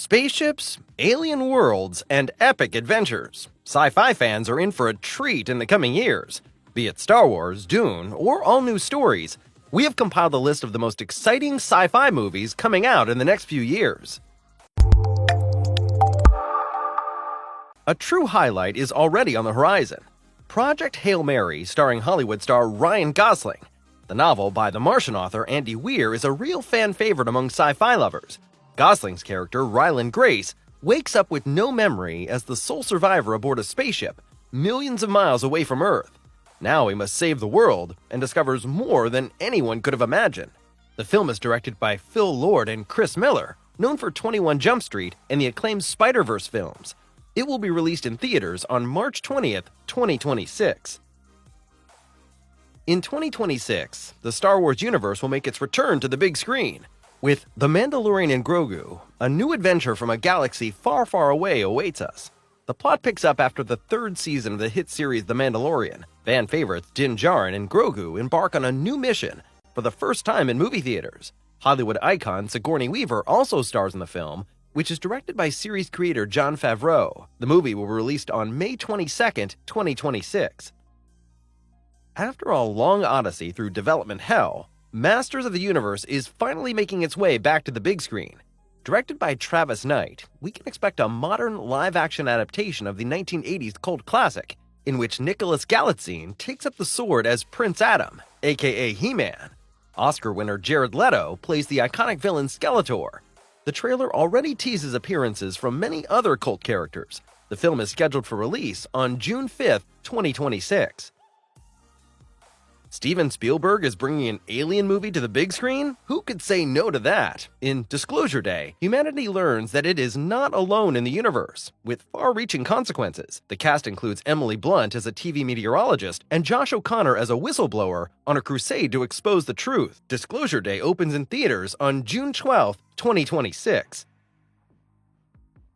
Spaceships, alien worlds, and epic adventures. Sci-fi fans are in for a treat in the coming years. Be it Star Wars, Dune, or all new stories, we have compiled a list of the most exciting sci-fi movies coming out in the next few years. A true highlight is already on the horizon. Project Hail Mary, starring Hollywood star Ryan Gosling. The novel by the Martian author Andy Weir is a real fan favorite among sci-fi lovers. Gosling's character, Ryland Grace, wakes up with no memory as the sole survivor aboard a spaceship, millions of miles away from Earth. Now he must save the world, and discovers more than anyone could have imagined. The film is directed by Phil Lord and Chris Miller, known for 21 Jump Street and the acclaimed Spider-Verse films. It will be released in theaters on March 20th, 2026. In 2026, the Star Wars universe will make its return to the big screen. With The Mandalorian and Grogu, a new adventure from a galaxy far, far away awaits us. The plot picks up after the third season of the hit series The Mandalorian. Fan favorites Din Djarin and Grogu embark on a new mission for the first time in movie theaters. Hollywood icon Sigourney Weaver also stars in the film, which is directed by series creator Jon Favreau. The movie will be released on May 22nd, 2026. After a long odyssey through development hell, Masters of the Universe is finally making its way back to the big screen. Directed by Travis Knight, we can expect a modern live-action adaptation of the 1980s cult classic, in which Nicholas Galitzine takes up the sword as Prince Adam, aka He-Man. Oscar winner Jared Leto plays the iconic villain Skeletor. The trailer already teases appearances from many other cult characters. The film is scheduled for release on June 5th, 2026. Steven Spielberg is bringing an alien movie to the big screen? Who could say no to that? In Disclosure Day, humanity learns that it is not alone in the universe, with far-reaching consequences. The cast includes Emily Blunt as a TV meteorologist and Josh O'Connor as a whistleblower on a crusade to expose the truth. Disclosure Day opens in theaters on June 12, 2026.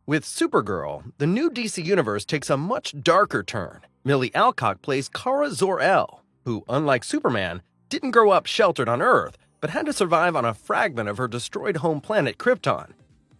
With Supergirl, the new DC universe takes a much darker turn. Millie Alcock plays Kara Zor-El, who, unlike Superman, didn't grow up sheltered on Earth, but had to survive on a fragment of her destroyed home planet Krypton.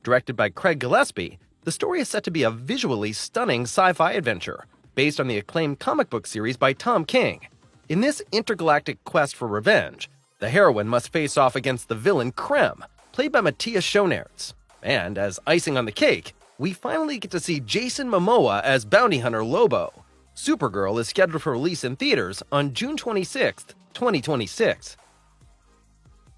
Directed by Craig Gillespie, the story is set to be a visually stunning sci-fi adventure, based on the acclaimed comic book series by Tom King. In this intergalactic quest for revenge, the heroine must face off against the villain Krem, played by Matthias Schoenaerts. And as icing on the cake, we finally get to see Jason Momoa as bounty hunter Lobo. Supergirl is scheduled for release in theaters on June 26, 2026.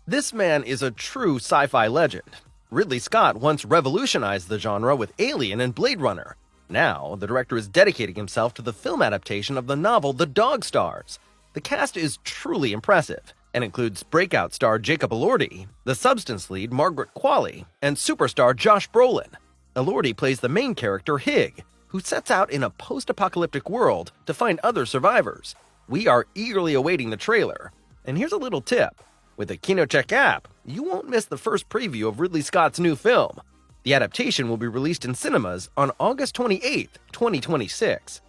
This man is a true sci-fi legend. Ridley Scott once revolutionized the genre with Alien and Blade Runner. Now, the director is dedicating himself to the film adaptation of the novel The Dog Stars. The cast is truly impressive and includes breakout star Jacob Elordi, the Substance lead Margaret Qualley, and superstar Josh Brolin. Elordi plays the main character Hig, who sets out in a post-apocalyptic world to find other survivors. We are eagerly awaiting the trailer. And here's a little tip. With the KinoCheck app, you won't miss the first preview of Ridley Scott's new film. The adaptation will be released in cinemas on August 28, 2026.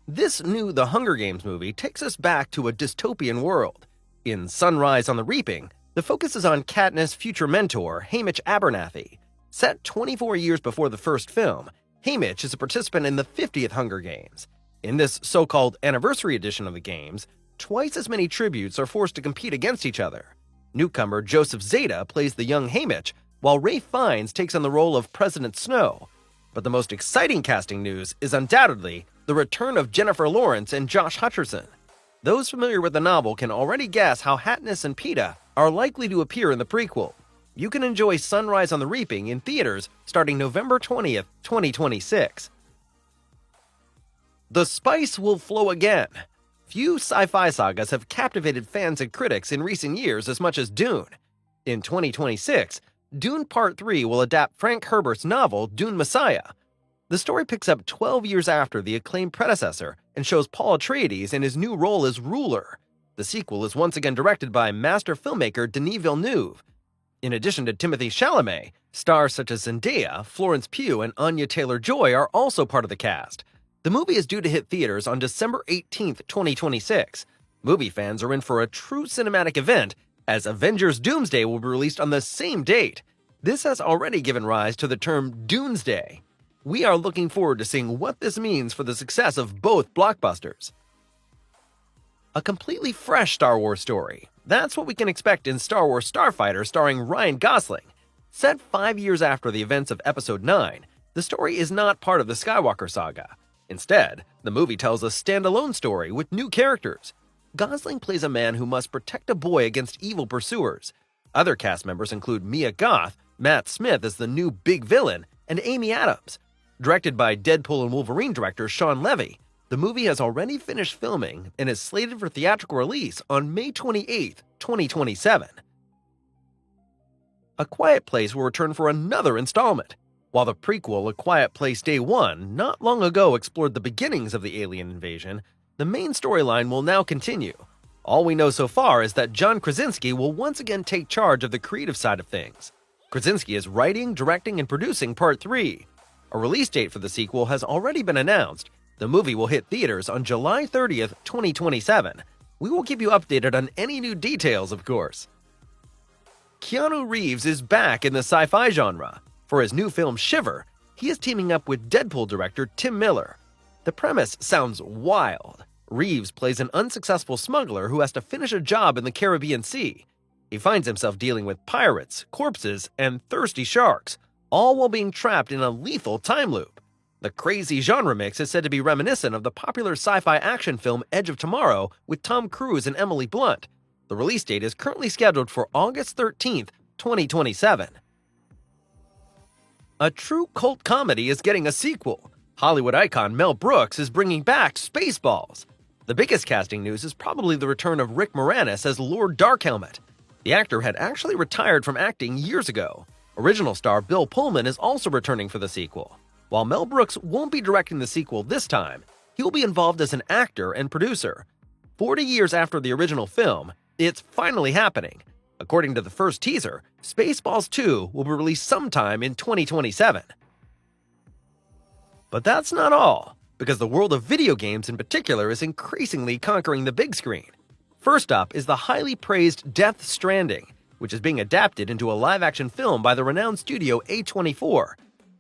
This new The Hunger Games movie takes us back to a dystopian world. In Sunrise on the Reaping, the focus is on Katniss' future mentor, Haymitch Abernathy. Set 24 years before the first film, Haymitch is a participant in the 50th Hunger Games. In this so-called anniversary edition of the games, twice as many tributes are forced to compete against each other. Newcomer Joseph Zeta plays the young Haymitch, while Ralph Fiennes takes on the role of President Snow. But the most exciting casting news is undoubtedly the return of Jennifer Lawrence and Josh Hutcherson. Those familiar with the novel can already guess how Katniss and Peeta are likely to appear in the prequel. You can enjoy Sunrise on the Reaping in theaters starting November 20th, 2026. The spice will flow again. Few sci-fi sagas have captivated fans and critics in recent years as much as Dune. In 2026, Dune Part 3 will adapt Frank Herbert's novel Dune Messiah. The story picks up 12 years after the acclaimed predecessor and shows Paul Atreides in his new role as ruler. The sequel is once again directed by master filmmaker Denis Villeneuve. In addition to Timothée Chalamet, stars such as Zendaya, Florence Pugh, and Anya Taylor-Joy are also part of the cast. The movie is due to hit theaters on December 18, 2026. Movie fans are in for a true cinematic event, as Avengers Doomsday will be released on the same date. This has already given rise to the term Doomsday. We are looking forward to seeing what this means for the success of both blockbusters. A completely fresh Star Wars story. That's what we can expect in Star Wars Starfighter starring Ryan Gosling. Set 5 years after the events of Episode 9, the story is not part of the Skywalker saga. Instead, the movie tells a standalone story with new characters. Gosling plays a man who must protect a boy against evil pursuers. Other cast members include Mia Goth, Matt Smith as the new big villain, and Amy Adams. Directed by Deadpool and Wolverine director Shawn Levy, the movie has already finished filming and is slated for theatrical release on May 28, 2027. A Quiet Place will return for another installment. While the prequel A Quiet Place Day 1 not long ago explored the beginnings of the alien invasion, the main storyline will now continue. All we know so far is that John Krasinski will once again take charge of the creative side of things. Krasinski is writing, directing, and producing Part 3. A release date for the sequel has already been announced. The movie will hit theaters on July 30th, 2027. We will keep you updated on any new details, of course. Keanu Reeves is back in the sci-fi genre. For his new film Shiver, he is teaming up with Deadpool director Tim Miller. The premise sounds wild. Reeves plays an unsuccessful smuggler who has to finish a job in the Caribbean Sea. He finds himself dealing with pirates, corpses, and thirsty sharks, all while being trapped in a lethal time loop. The crazy genre mix is said to be reminiscent of the popular sci-fi action film Edge of Tomorrow with Tom Cruise and Emily Blunt. The release date is currently scheduled for August 13th, 2027. A true cult comedy is getting a sequel. Hollywood icon Mel Brooks is bringing back Spaceballs. The biggest casting news is probably the return of Rick Moranis as Lord Darkhelmet. The actor had actually retired from acting years ago. Original star Bill Pullman is also returning for the sequel. While Mel Brooks won't be directing the sequel this time, he will be involved as an actor and producer. 40 years after the original film, it's finally happening. According to the first teaser, Spaceballs 2 will be released sometime in 2027. But that's not all, because the world of video games in particular is increasingly conquering the big screen. First up is the highly praised Death Stranding, which is being adapted into a live-action film by the renowned studio A24.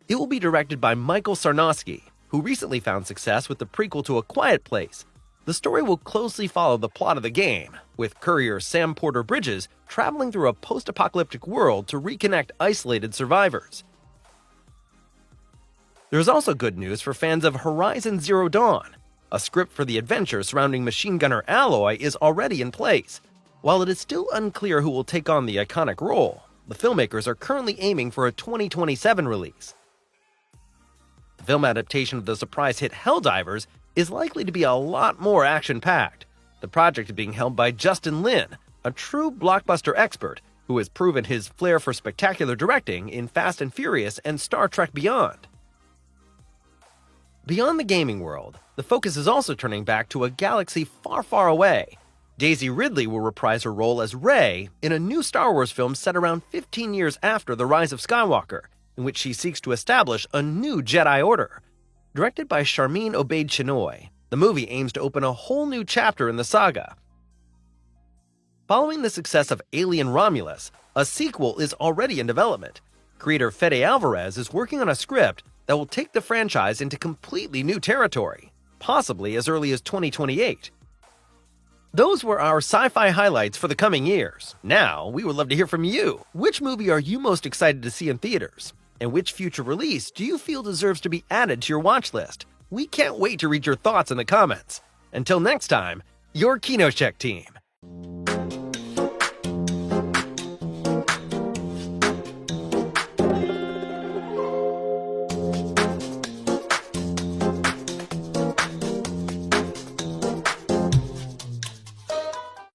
It will be directed by Michael Sarnowski, who recently found success with the prequel to A Quiet Place. The story will closely follow the plot of the game, with courier Sam Porter Bridges traveling through a post-apocalyptic world to reconnect isolated survivors. There's also good news for fans of Horizon Zero Dawn. A script for the adventure surrounding machine gunner Aloy is already in place. While it is still unclear who will take on the iconic role, the filmmakers are currently aiming for a 2027 release. The film adaptation of the surprise hit Helldivers is likely to be a lot more action-packed. The project is being helmed by Justin Lin, a true blockbuster expert who has proven his flair for spectacular directing in Fast and Furious and Star Trek Beyond. Beyond the gaming world, the focus is also turning back to a galaxy far, far away. Daisy Ridley will reprise her role as Rey in a new Star Wars film set around 15 years after The Rise of Skywalker, in which she seeks to establish a new Jedi Order. Directed by Sharmeen Obaid-Chinoy, the movie aims to open a whole new chapter in the saga. Following the success of Alien Romulus, a sequel is already in development. Creator Fede Alvarez is working on a script that will take the franchise into completely new territory, possibly as early as 2028. Those were our sci-fi highlights for the coming years. Now, we would love to hear from you. Which movie are you most excited to see in theaters? And which future release do you feel deserves to be added to your watch list? We can't wait to read your thoughts in the comments. Until next time, your KinoCheck team.